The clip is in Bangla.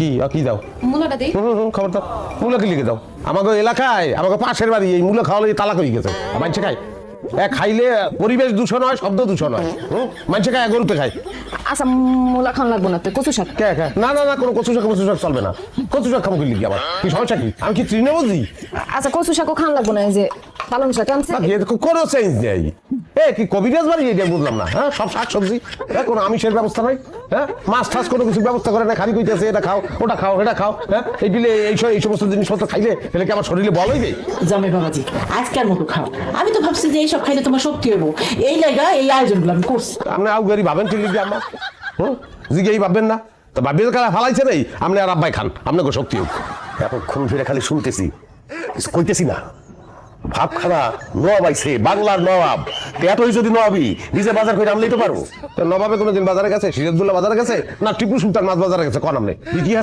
কি কি দাও মূলাটা দেই। খবর দাও মূলা কি লিখে দাও আমাকে এলাকায় আমাকে পাশের বাড়ি এই মূলা খাওয়ালে তালাক হয়ে গেছে মানুষে খায় খাইলে পরিবেশ দূষণ হয় শব্দ দূষণ হয় মানুষে খায় গরুতে খায় আচ্ছা মূলা খান লাগবো না তো কচু শাক। না না না কোনো কচু শাক চলবে না কচু শাক খাবো কি লিখি আবার কি সমস্যা কি আমি কি তৃণমূলজি আচ্ছা কচু শাকও খান লাগবো না এই যে পালং শাক আনছে। কোনো চেঞ্জ নেই কি কবিরাজ বাড়ি এটা বুঝলাম না হ্যাঁ সব শাক সবজি কোনো আমিষের ব্যবস্থা নাই হ্যাঁ মাছ টাছ কোনো কিছু ব্যবস্থা করে না খালি কইতেছে এটা খাও ওটা খাও এটা খাও হ্যাঁ এই দিলে এই সমস্ত জিনিসপত্র খাইলে তাহলে কি আমার শরীরে বল হইবে জামাই বাবাজি আজকের মতো খাও আমি তো ভাবছি যে এইসব খাইলে তোমার শক্তি হইব এই লাগা এই আয়োজনগুলো আমি করছি আপনি আউগারি ভাবেন ঠিক লিখি আমার জিগেই ভাববেন না তো ভাবিয়ে কারা ফালাইছে নেই আপনি আর আব্বাই খান আপনাকে শক্তি হোক এতক্ষণ ফিরে খালি শুনতেছি কইতেছি না ভাব খানা নবাব আইছে বাংলার নবাব এতই যদি নবাবি নিজে বাজার করে আনলেই তো পারবো নবাবে কোনোদিন বাজারে গেছে সিরাজদুল্লাহ বাজারে গেছে না টিপু সুলতান মাছ বাজারে গেছে কোন আপনি ইতিহাস